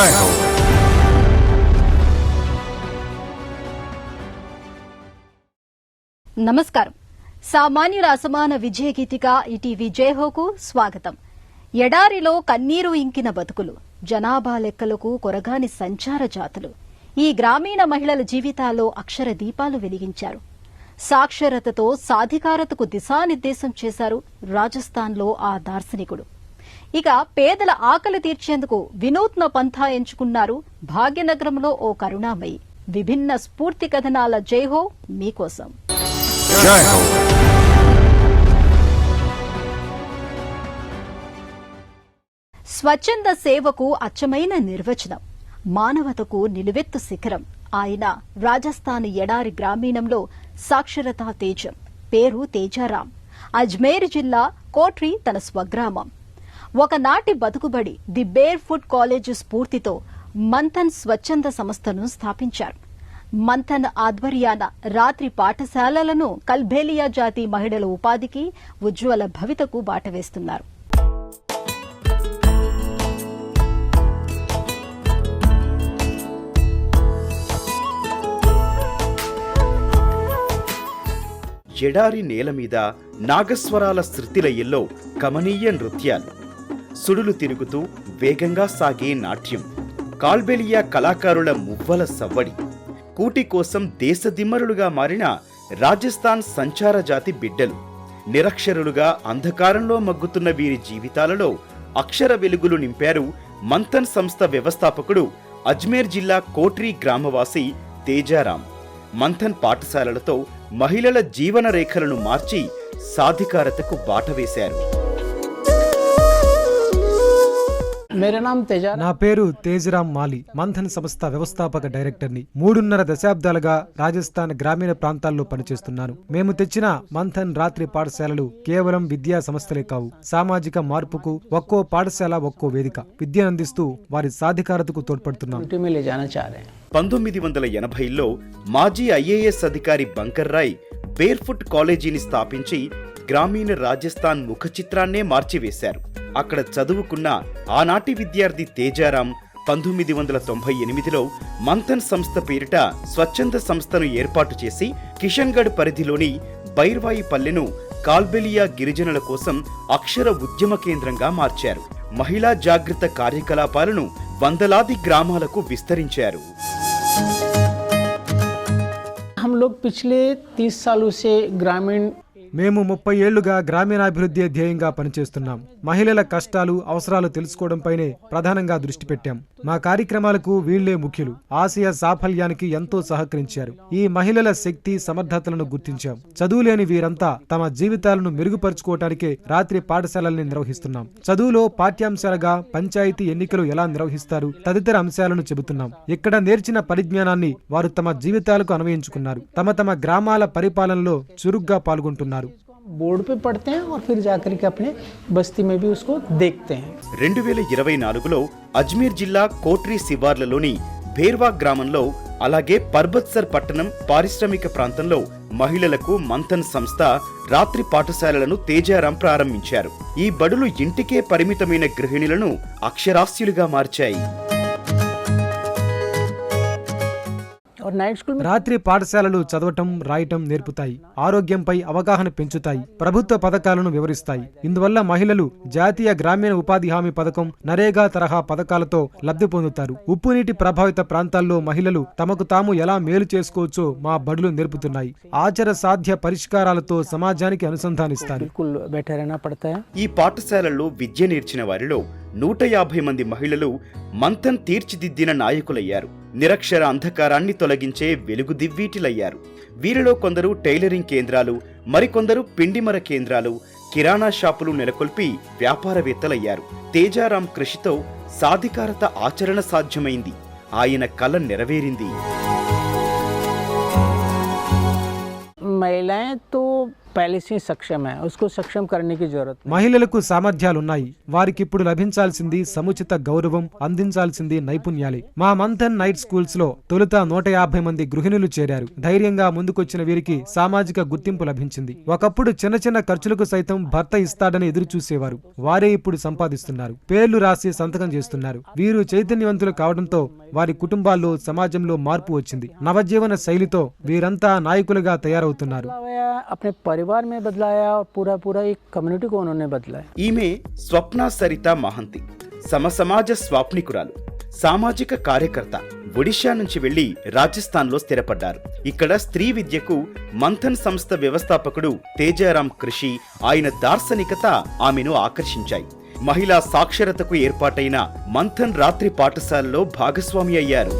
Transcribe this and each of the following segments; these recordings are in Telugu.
జై హో. నమస్కారం. సామాన్యుల అసమాన విజయ గీతిగా ఈటీవీ జయహోకు స్వాగతం. ఎడారిలో కన్నీరు ఇంకిన బతుకులు, జనాభా లెక్కలకు కొరగాని సంచార జాతులు ఈ గ్రామీణ మహిళల జీవితాల్లో అక్షర దీపాలు వెలిగించారు. సాక్షరతతో సాధికారతకు దిశానిర్దేశం చేశారు రాజస్థాన్లో ఆ దార్శనికుడు. ఇక పేదల ఆకలి తీర్చేందుకు వినూత్న పంథా ఎంచుకున్నారు భాగ్యనగరంలో ఓ కరుణామయి. విభిన్న స్ఫూర్తి కథనాల జైహో మీకోసం. జై హో. స్వచ్ఛంద సేవకు అచ్చమైన నిర్వచనం, మానవతకు నిలువెత్తు శిఖరం. ఆయన రాజస్థాన్ ఎడారి గ్రామీణంలో సాక్షరతా తేజం. పేరు తేజారాం. అజ్మేర్ జిల్లా కోట్రి తన స్వగ్రామం. ఒకనాటి బతుకుబడి ది బేర్ ఫుట్ కాలేజ్ స్ఫూర్తితో మంథన్ స్వచ్ఛంద సంస్థను స్థాపించారు. మంథన్ ఆధ్వర్యాన రాత్రి పాఠశాలలను కల్బేలియా జాతి మహిళల ఉపాధికి, ఉజ్వల భవితకు బాటవేస్తున్నారు. ఎడారి నేల మీద నాగస్వరాల శృతిలయ్యల్లో కమనీయ నృత్యాలు, సుడులు తిరుగుతూ వేగంగా సాగే నాట్యం, కాల్బెలియా కళాకారుల మువ్వల సవ్వడి, కూటి కోసం దేశదిమ్మరులుగా మారిన రాజస్థాన్ సంచార జాతి బిడ్డలు, నిరక్షరులుగా అంధకారంలో మగ్గుతున్న వీరి జీవితాలలో అక్షర వెలుగులు నింపారు మంథన్ సంస్థ వ్యవస్థాపకుడు అజ్మేర్ జిల్లా కోట్రి గ్రామవాసి తేజారాం. మంథన్ పాఠశాలలతో మహిళల జీవన రేఖలను మార్చి సాధికారతకు బాట వేశారు. నా పేరు తేజరాం మాలి. మంథన్ సంస్థ వ్యవస్థాపక డైరెక్టర్ని. 3.5 దశాబ్దాలుగా రాజస్థాన్ గ్రామీణ ప్రాంతాల్లో పనిచేస్తున్నాను. మేము తెచ్చిన మంథన్ రాత్రి పాఠశాలలు కేవలం విద్యా సంస్థలే కావు, సామాజిక మార్పుకు ఒక్కో పాఠశాల ఒక్కో వేదిక. విద్యనందిస్తూ వారి సాధికారతకు తోడ్పడుతున్నాం. 1980లో మాజీ ఐఏఎస్ అధికారి బంకర్ రాయ్ బేర్ఫుట్ కాలేజీని స్థాపించి గ్రామీణ రాజస్థాన్ ముఖ చిత్రాన్నే మార్చివేశారు. అక్కడ చదువుకున్న ఆనాటి విద్యార్థి తేజారాం 1998లో మంథన్ సంస్థ పేరిట స్వచ్ఛంద సంస్థను ఏర్పాటు చేసి కిషన్గఢ్ పరిధిలోని బైర్వాయి పల్లెను కాల్బెలియా గిరిజనుల కోసం అక్షర ఉద్యమ కేంద్రంగా మార్చారు. మహిళా జాగృత కార్యకలాపాలను వందలాది గ్రామాలకు విస్తరించారు. हम लोग पिछले 30 सालों से ग्रामीण మేము 30 ఏళ్లుగా గ్రామీణాభివృద్ధి ధ్యేయంగా పనిచేస్తున్నాం. మహిళల కష్టాలు, అవసరాలు తెలుసుకోవడంపైనే ప్రధానంగా దృష్టి పెట్టాం. మా కార్యక్రమాలకు వీళ్లే ముఖ్యులు. ఆశయ సాఫల్యానికి ఎంతో సహకరించారు. ఈ మహిళల శక్తి, సమర్థతలను గుర్తించాం. చదువులేని వీరంతా తమ జీవితాలను మెరుగుపరుచుకోవటానికే రాత్రి పాఠశాలల్ని నిర్వహిస్తున్నాం. చదువులో పాఠ్యాంశాలుగా పంచాయతీ ఎన్నికలు ఎలా నిర్వహిస్తారు తదితర అంశాలను చెబుతున్నాం. ఇక్కడ నేర్చిన పరిజ్ఞానాన్ని వారు తమ జీవితాలకు అన్వయించుకున్నారు. తమ గ్రామాల పరిపాలనలో చురుగ్గా పాల్గొంటున్నారు. बोर्ड पे पढ़ते हैं और फिर जाकर के अपने बस्ती में भी उसको देखते हैं. 2024లో అజ్మీర్ జిల్లా కోట్రి శివార్లలోని భేర్వా గ్రామంలో, అలాగే పర్బత్సర్ పట్టణం పారిశ్రామిక ప్రాంతంలో మహిళలకు మంథన్ సంస్థ రాత్రి పాఠశాలలను తేజారాం ప్రారంభించారు. ఈ బడులు ఇంటికే పరిమితమైన గృహిణులను అక్షరాస్యులుగా మార్చాయి. రాత్రి పాఠశాలలు చదవటం, రాయటం నేర్పుతాయి. ఆరోగ్యంపై అవగాహన పెంచుతాయి. ప్రభుత్వ పథకాలను వివరిస్తాయి. ఇందువల్ల మహిళలు జాతీయ గ్రామీణ ఉపాధి హామీ పథకం, నరేగా తరహా పథకాలతో లబ్ధి పొందుతారు. ఉప్పునీటి ప్రభావిత ప్రాంతాల్లో మహిళలు తమకు తాము ఎలా మేలు చేసుకోవచ్చో మా బడులు నేర్పుతున్నాయి. ఆచర సాధ్య పరిష్కారాలతో సమాజానికి అనుసంధానిస్తారు. ఈ పాఠశాలల్లో విద్య నేర్చిన వారిలో 150 మంది మహిళలు మంథన్ తీర్చిదిద్దిన నాయకులయ్యారు. నిరక్షర అంధకారాన్ని తొలగించే వెలుగు దివ్వీటిలయ్యారు. వీరిలో కొందరు టైలరింగ్ కేంద్రాలు, మరికొందరు పిండిమర కేంద్రాలు, కిరాణా షాపులు నెలకొల్పి వ్యాపారవేత్తలయ్యారు. తేజారాం కృషితో సాధికారత ఆచరణ సాధ్యమైంది. ఆయన కల నెరవేరింది. महिलाएं तो पहले से ही सक्षम है, उसको सक्षम करने की जरूरत नहीं। మహిళలకు సామర్థ్యాలున్నాయి. వారికిప్పుడు లభించాల్సింది సముచిత గౌరవం, అందించాల్సింది నైపుణ్యాలే. మా మంథన్ నైట్ స్కూల్స్ లో తొలుత 150 మంది గృహిణులు చేరారు. ధైర్యంగా ముందుకొచ్చిన వీరికి సామాజిక గుర్తింపు లభించింది. ఒకప్పుడు చిన్న చిన్న ఖర్చులకు సైతం భర్త ఇస్తాడని ఎదురు చూసేవారు. వారే ఇప్పుడు సంపాదిస్తున్నారు. పేర్లు రాసి సంతకం చేస్తున్నారు. వీరు చైతన్యవంతులు కావడంతో వారి కుటుంబాల్లో, సమాజంలో మార్పు వచ్చింది. నవజీవన శైలితో వీరంతా నాయకులుగా తయారవుతున్నారు. अपने परिवार में बदलाया और पूरा एक कम्युनिटी को उन्होंने बदलाया। ఈమె స్వప్న సరిత మహంతి సమసమాజ స్వాప్నికురాలు, సామాజిక కార్యకర్త. ఒడిషా నుంచి వెళ్లి రాజస్థాన్లో స్థిరపడ్డారు. ఇక్కడ స్త్రీ విద్యకు మంథన్ సంస్థ వ్యవస్థాపకుడు తేజారాం కృషి, ఆయన దార్శనికత ఆమెను ఆకర్షించాయి. మహిళా సాక్షరతకు ఏర్పాటైన మంథన్ రాత్రి పాఠశాలలో భాగస్వామి అయ్యారు.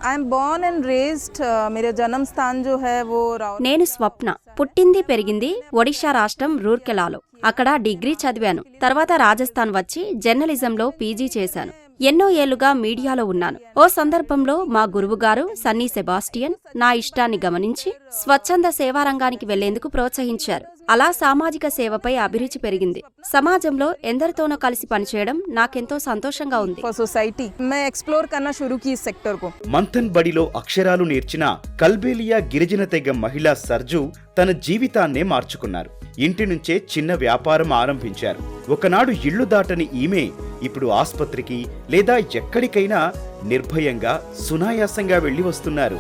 I am born and raised, मेरा जन्म स्थान जो है वो నేను స్వప్న. పుట్టింది పెరిగింది ఒడిషా రాష్ట్రం రూర్కెలాలో. అక్కడ డిగ్రీ చదివాను. తర్వాత రాజస్థాన్ వచ్చి జర్నలిజంలో పీజీ చేశాను. ఎన్నో ఏళ్లుగా మీడియాలో ఉన్నాను. ఓ సందర్భంలో మా గురువుగారు సన్నీ సెబాస్టియన్ నా ఇష్టాన్ని గమనించి స్వచ్ఛంద సేవారంగానికి వెళ్లేందుకు ప్రోత్సహించారు. అలా సామాజిక సేవపై అభిరుచి పెరిగింది. సమాజంలో ఎందరితోనో కలిసి పనిచేయడం నాకెంతో సంతోషంగా ఉంది. सोसाइटी मैं एक्सप्लोर करना शुरू की इस सेक्टर को। మంథన్ బడిలో అక్షరాలు నేర్చిన కల్బేలియా గిరిజన తెగ మహిళా సర్జు తన జీవితాన్నే మార్చుకున్నారు. ఇంటి నుంచే చిన్న వ్యాపారం ఆరంభించారు. ఒకనాడు ఇళ్లు దాటని ఈమె ఇప్పుడు ఆస్పత్రికి లేదా ఎక్కడికైనా నిర్భయంగా, సునాయాసంగా వెళ్లి వస్తున్నారు.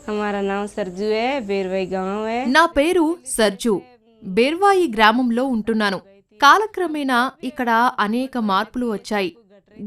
हमारा नाम सरजू है, बेरवाई गांव है। నా పేరు సర్జు. బెర్వాయి గ్రామంలో ఉంటున్నాను. కాలక్రమేణా ఇక్కడ అనేక మార్పులు వచ్చాయి.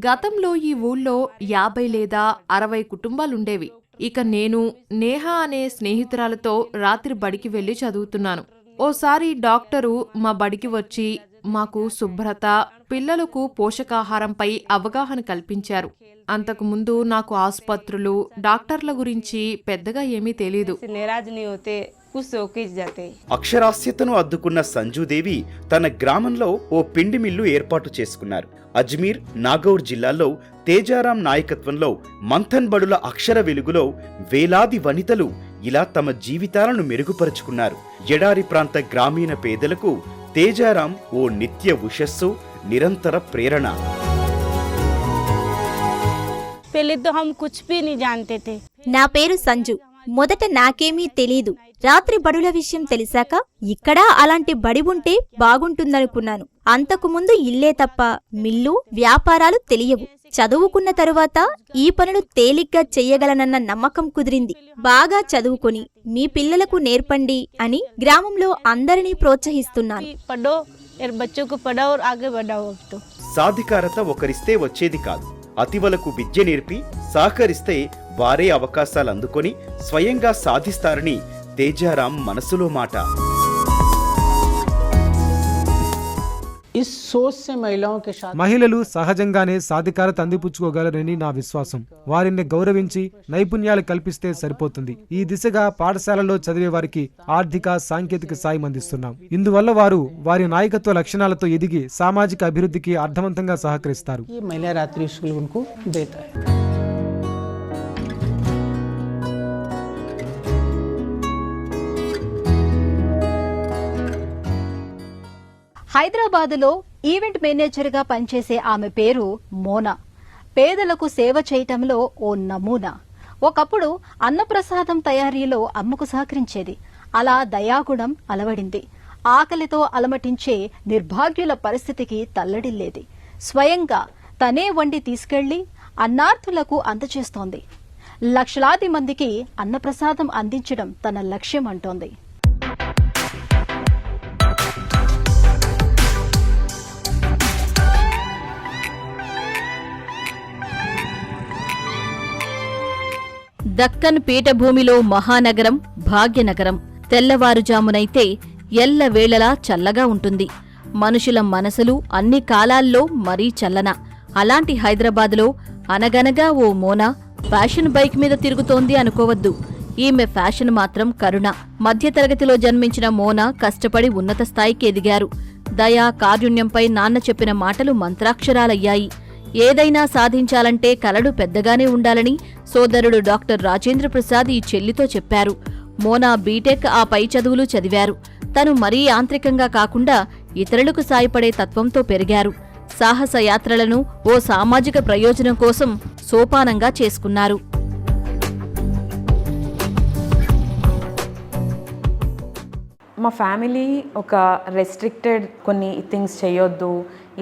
గతంలో ఈ ఊళ్ళో 50 లేదా 60 కుటుంబాలుండేవి. ఇక నేను నేహా అనే స్నేహితురాలతో రాత్రి బడికి వెళ్లి చదువుతున్నాను. ఓసారి డాక్టరు మా బడికి వచ్చి మాకు శుభ్రత, పిల్లలకు పోషకాహారంపై అవగాహన కల్పించారు. అంతకుముందు నాకు ఆసుపత్రులు, డాక్టర్ల గురించి పెద్దగా ఏమీ తెలీదు. नाराज नहीं होते, कुछ होके जाते। అక్షరాస్యతను అద్దుకున్న సంజుదేవి తన గ్రామంలో ఓ పిండి మిల్లు ఏర్పాటు చేసుకున్నారు. అజ్మీర్, నాగౌర్ జిల్లాల్లో తేజారాం నాయకత్వంలో మంథన్ బడుల అక్షర వెలుగులో వేలాది వనితలు ఇలా తమ జీవితాలను మెరుగుపరుచుకున్నారు. ఎడారి ప్రాంత గ్రామీణ పేదలకు తేజారాం ఓ నిత్య ఉషస్సు, నిరంతర ప్రేరణ. पहले तो हम कुछ भी नहीं जानते थे। నా పేరు సంజు. మొదట నాకేమీ తెలీదు. రాత్రి బడుల విషయం తెలిసాక ఇక్కడా అలాంటి బడి ఉంటే బాగుంటుందనుకున్నాను. అంతకుముందు ఇల్లే తప్ప మిల్లు, వ్యాపారాలు తెలియవు. చదువుకున్న తరువాత ఈ పనులు తేలిగ్గా చెయ్యగలనన్న నమ్మకం కుదిరింది. బాగా చదువుకొని మీ పిల్లలకు నేర్పండి అని గ్రామంలో అందరినీ ప్రోత్సహిస్తున్నాను. पढ़ो और बच्चों को पढ़ाओ और आगे बढ़ाओ। अब तो సాధికారత ఒకరిస్తే వచ్చేది కాదు. అతివలకు విద్య నేర్పి సహకరిస్తే వారే అవకాశాలు అందుకొని స్వయంగా సాధిస్తారని తేజారాం మనసులో మాట. इस सोच से महिलाओं के साथ మహిళలు సహజంగానే సాధికారత అందిపుచ్చుకోగలరని నా విశ్వాసం. వారిని గౌరవించి నైపుణ్యాలు కల్పిస్తే సరిపోతుంది. ఈ దిశగా పాఠశాలలో చదివే వారికి ఆర్థిక, సాంకేతిక సాయం అందిస్తున్నాం. ఇందువల్ల వారు వారి నాయకత్వ లక్షణాలతో ఎదిగి సామాజిక అభివృద్ధికి అర్థవంతంగా సహకరిస్తారు. ये महिला रात्रि स्कूल उनको देता है। హైదరాబాదులో ఈవెంట్ మేనేజర్గా పనిచేసే ఆమె పేరు మోనా. పేదలకు సేవ చేయటంలో ఓ నమూనా. ఒకప్పుడు అన్నప్రసాదం తయారీలో అమ్మకు సహకరించేది. అలా దయాగుణం అలవడింది. ఆకలితో అలమటించే నిర్భాగ్యుల పరిస్థితికి తల్లడిల్లేది. స్వయంగా తనే వండి తీసుకెళ్లి అన్నార్థులకు అందజేస్తోంది. లక్షలాది మందికి అన్నప్రసాదం అందించడం తన లక్ష్యం అంటోంది. దక్కన్ పీఠభూమిలో మహానగరం భాగ్యనగరం. తెల్లవారుజామునైతే ఎల్లవేళలా చల్లగా ఉంటుంది. మనుషుల మనసులు అన్ని కాలాల్లో మరీ చల్లన. అలాంటి హైదరాబాదులో అనగనగా ఓ మోనా ఫ్యాషన్ బైక్ మీద తిరుగుతోంది అనుకోవద్దు. ఈమె ఫ్యాషన్ మాత్రం కరుణ. మధ్యతరగతిలో జన్మించిన మోనా కష్టపడి ఉన్నత స్థాయికి ఎదిగారు. దయా, కారుణ్యంపై నాన్న చెప్పిన మాటలు మంత్రాక్షరాలయ్యాయి. ఏదైనా సాధించాలంటే కలలు పెద్దగానే ఉండాలని సోదరుడు డాక్టర్ రాజేంద్ర ప్రసాద్ ఈ చెల్లితో చెప్పారు. మోనా బీటెక్ ఆ పై చదువులు చదివారు. తను మరీ యాంత్రికంగా కాకుండా ఇతరులకు సాయపడే తత్వంతో పెరిగారు. సాహస యాత్రలను ఓ సామాజిక ప్రయోజనం కోసం సోపానంగా చేసుకున్నారు. మా ఫ్యామిలీ ఒక రెస్ట్రిక్టెడ్ కొన్ని థింగ్స్ చేయొద్దు,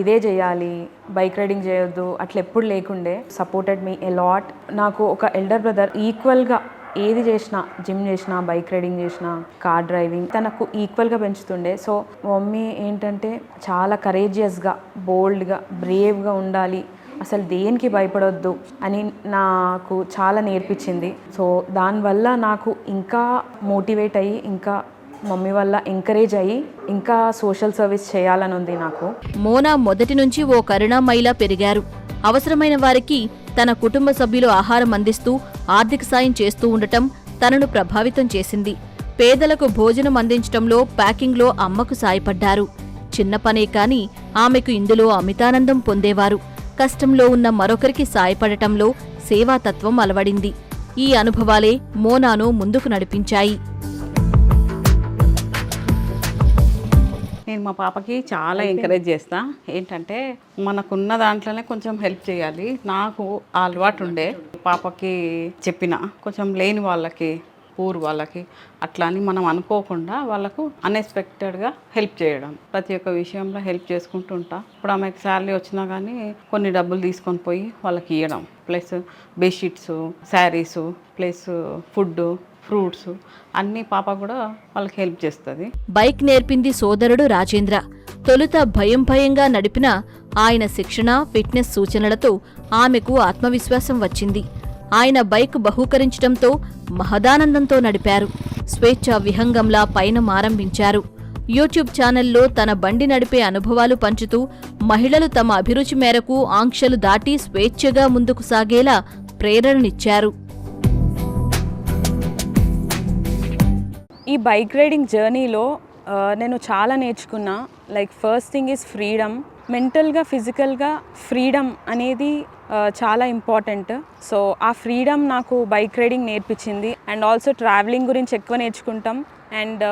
ఇదే చేయాలి, బైక్ రైడింగ్ చేయొద్దు అట్లా ఎప్పుడు లేకుండే. Supported me a lot. నాకు ఒక ఎల్డర్ బ్రదర్ ఈక్వల్గా ఏది చేసినా, జిమ్ చేసినా, బైక్ రైడింగ్ చేసినా, కార్ డ్రైవింగ్ తనకు ఈక్వల్గా పెంచుతుండే. సో మమ్మీ ఏంటంటే చాలా కరేజియస్గా, బోల్డ్గా, బ్రేవ్గా ఉండాలి, అసలు దేనికి భయపడొద్దు అని నాకు చాలా నేర్పించింది. సో దానివల్ల నాకు ఇంకా మోటివేట్ అయ్యి, ఇంకా మమ్మీ వల్ల ఎంకరేజ్ అయ్యి ఇంకా సోషల్ సర్వీస్ చేయాలని ఉంది నాకు. మోనా మొదటి నుంచి ఓ కరుణామయిలా పెరిగారు. అవసరమైన వారికి తన కుటుంబ సభ్యులు ఆహారం అందిస్తూ ఆర్థిక సాయం చేస్తూ ఉండటం తనను ప్రభావితం చేసింది. పేదలకు భోజనం అందించటంలో, ప్యాకింగ్లో అమ్మకు సాయపడ్డారు. చిన్న పనే కాని ఆమెకు ఇందులో అమితానందం పొందేవారు. కష్టంలో ఉన్న మరొకరికి సాయపడటంలో సేవాతత్వం అలవడింది. ఈ అనుభవాలే మోనాను ముందుకు నడిపించాయి. నేను మా పాపకి చాలా ఎంకరేజ్ చేస్తా. ఏంటంటే మనకున్న దాంట్లోనే కొంచెం హెల్ప్ చేయాలి. నాకు ఆ అలవాటు ఉండే. పాపకి చెప్పిన కొంచెం లేని వాళ్ళకి, పూర్ వాళ్ళకి అట్లా అని మనం అనుకోకుండా వాళ్ళకు అన్ఎక్స్పెక్టెడ్గా హెల్ప్ చేయడం, ప్రతి ఒక్క విషయంలో హెల్ప్ చేసుకుంటూ ఉంటా. ఇప్పుడు ఆమెకు శాలరీ వచ్చినా కానీ కొన్ని డబ్బులు తీసుకొని పోయి వాళ్ళకి ఇవ్వడం, plus bedsheets, saris, plus food, fruits అన్నీ పాప కూడా వాళ్ళకి హెల్ప్ చేస్తుంది. బైక్ నేర్పింది సోదరుడు రాజేంద్ర. తొలుత భయంగా నడిపిన ఆయన శిక్షణ, ఫిట్నెస్ సూచనలతో ఆమెకు ఆత్మవిశ్వాసం వచ్చింది. ఆయన బైక్ బహూకరించడంతో మహదానందంతో నడిపారు. స్వేచ్ఛా విహంగంలా పయనం ఆరంభించారు. యూట్యూబ్ ఛానల్లో తన బండి నడిపే అనుభవాలు పంచుతూ మహిళలు తమ అభిరుచి మేరకు ఆంక్షలు దాటి స్వేచ్ఛగా ముందుకు సాగేలా ప్రేరణనిచ్చారు. ఈ బైక్ రైడింగ్ జర్నీలో నేను చాలా నేర్చుకున్నా. Like first thing is freedom. మెంటల్గా, ఫిజికల్గా ఫ్రీడమ్ అనేది చాలా ఇంపార్టెంట్. సో ఆ ఫ్రీడమ్ నాకు బైక్ రైడింగ్ నేర్పించింది. అండ్ ఆల్సో ట్రావెలింగ్ గురించి ఎక్కువ నేర్చుకుంటాం. అండ్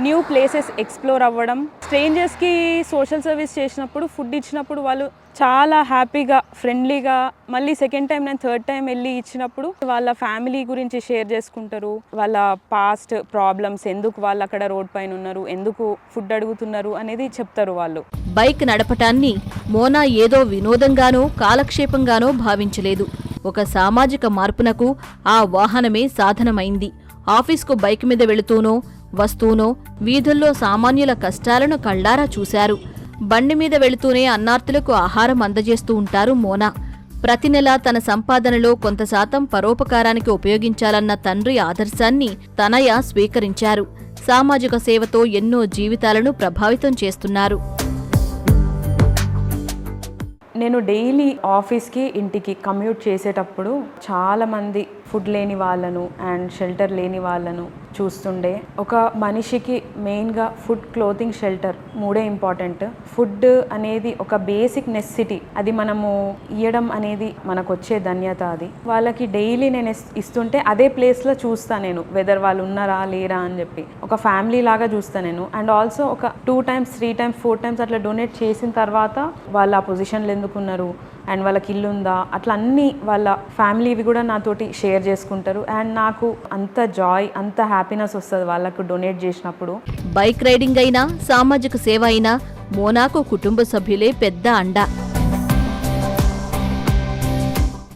న్యూ ప్లేసెస్ ఎక్స్ప్లోర్ అవ్వడం. స్ట్రేంజర్స్కి సోషల్ సర్వీస్ చేసినప్పుడు, ఫుడ్ ఇచ్చినప్పుడు వాళ్ళు చాలా హ్యాపీగా, ఫ్రెండ్లీగా, మళ్ళీ సెకండ్ టైం నేను థర్డ్ టైం వెళ్ళి ఇచ్చినప్పుడు వాళ్ళ ఫ్యామిలీ గురించి షేర్ చేసుకుంటారు. వాళ్ళ పాస్ట్ ప్రాబ్లమ్స్, ఎందుకు వాళ్ళు అక్కడ రోడ్ పైన ఉన్నారు, ఎందుకు ఫుడ్ అడుగుతున్నారు అనేది చెప్తారు వాళ్ళు. బైక్ నడపటాన్ని మోనా ఏదో వినోదంగానో కాలక్షేపంగానో భావించలేదు. ఒక సామాజిక మార్పునకు ఆ వాహనమే సాధనమైంది. ఆఫీస్కు బైక్ మీద వెళుతూనో వస్తూనో వీధుల్లో సామాన్యుల కష్టాలను కళ్లారా చూశారు. బండి మీద వెళుతూనే అన్నార్తులకు ఆహారం అందజేస్తూ ఉంటారు మోనా. ప్రతి నెలా తన సంపాదనలో కొంత శాతం పరోపకారానికి ఉపయోగించాలన్న తండ్రి ఆదర్శాన్ని తనయ స్వీకరించారు. సామాజిక సేవతో ఎన్నో జీవితాలను ప్రభావితం చేస్తున్నారు. నేను డైలీ ఆఫీస్కి, ఇంటికి కమ్యూట్ చేసేటప్పుడు చాలామంది ఫుడ్ లేని వాళ్ళను అండ్ షెల్టర్ లేని వాళ్ళను చూస్తుండే. ఒక మనిషికి మెయిన్గా ఫుడ్, క్లోతింగ్, షెల్టర్ మూడే ఇంపార్టెంట్. ఫుడ్ అనేది ఒక బేసిక్ నెసెసిటీ. అది మనము ఇవ్వడం అనేది మనకు వచ్చే ధన్యత. అది వాళ్ళకి డైలీ నేను ఇస్తుంటే అదే ప్లేస్లో చూస్తాను నేను, వెదర్ వాళ్ళు ఉన్నారా లేరా అని చెప్పి. ఒక ఫ్యామిలీ లాగా చూస్తాను నేను. అండ్ ఆల్సో ఒక 2 times 3 times 4 times అట్లా డొనేట్ చేసిన తర్వాత వాళ్ళు ఆ పొజిషన్లో ఎందుకున్నారు అండ్ వాళ్ళకి ఇల్లు ఉందా, అట్లా అన్నీ వాళ్ళ ఫ్యామిలీవి కూడా నాతోటి షేర్ చేసుకుంటారు. అండ్ నాకు అంత జాయ్, అంత హ్యాపీనెస్ వస్తుంది వాళ్ళకు డొనేట్ చేసినప్పుడు. బైక్ రైడింగ్ అయినా, సామాజిక సేవ అయినా మోనాకు కుటుంబ సభ్యులే పెద్ద అండ.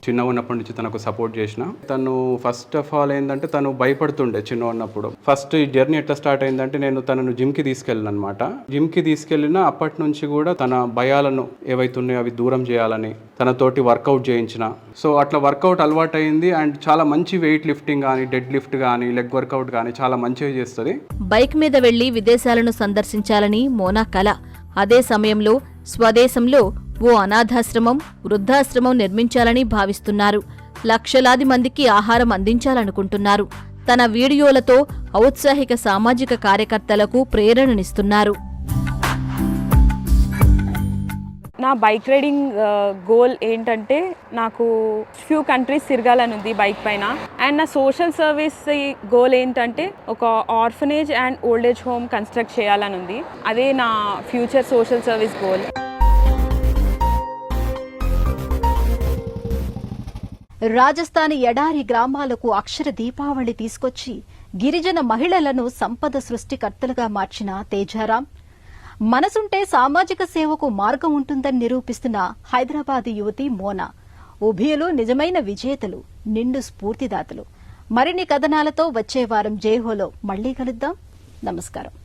చిన్నగా ఉన్నప్పటి నుంచి తనకు సపోర్ట్ చేసిన. తను ఫస్ట్ ఆఫ్ ఆల్ ఏంటంటే తను భయపడుతుండే చిన్న ఉన్నప్పుడు. ఫస్ట్ ఈ జర్నీ ఎట్లా స్టార్ట్ అయిందంటే నేను తనను జిమ్కి తీసుకెళ్ళిన అనమాట. జిమ్కి తీసుకెళ్ళిన అప్పటి నుంచి కూడా తన భయాలను ఏవైతున్నాయో అవి దూరం చేయాలని తనతోటి వర్కౌట్ చేయించిన. సో అట్లా వర్కౌట్ అలవాటు అయింది. అండ్ చాలా మంచి వెయిట్ లిఫ్టింగ్ కానీ, డెడ్ లిఫ్ట్ కానీ, లెగ్ వర్కౌట్ కానీ చాలా మంచిగా చేస్తుంది. బైక్ మీద వెళ్లి విదేశాలను సందర్శించాలని మోనా కల. అదే సమయంలో స్వదేశంలో ఓ అనాథాశ్రమం, వృద్ధాశ్రమం నిర్మించాలని భావిస్తున్నారు. లక్షలాది మందికి ఆహారం అందించాలనుకుంటున్నారు. తన వీడియోలతో ఔత్సాహిక సామాజిక కార్యకర్తలకు ప్రేరణనిస్తున్నారు. నా బైక్ రైడింగ్ గోల్ ఏంటంటే నాకు ఫ్యూ కంట్రీస్ తిరగాలని ఉంది బైక్ పైన. అండ్ నా సోషల్ సర్వీస్ గోల్ ఏంటంటే ఒక orphanage and old age home construct చేయాలని ఉంది. అదే నా future social service goal. Rajasthan ఎడారి గ్రామాలకు అక్షర దీపావళి తీసుకొచ్చి గిరిజన మహిళలను సంపద సృష్టికర్తలుగా మార్చిన తేజారాం, మనసుంటే సామాజిక సేవకు మార్గం ఉంటుందని నిరూపిస్తున్న హైదరాబాద్ యువతి మోనా ఉభయులు నిజమైన విజేతలు, నిండు స్ఫూర్తిదాతలు. మరిన్ని కథనాలతో వచ్చే వారం జైహోలో మళ్లీ కలుద్దాం. నమస్కారం.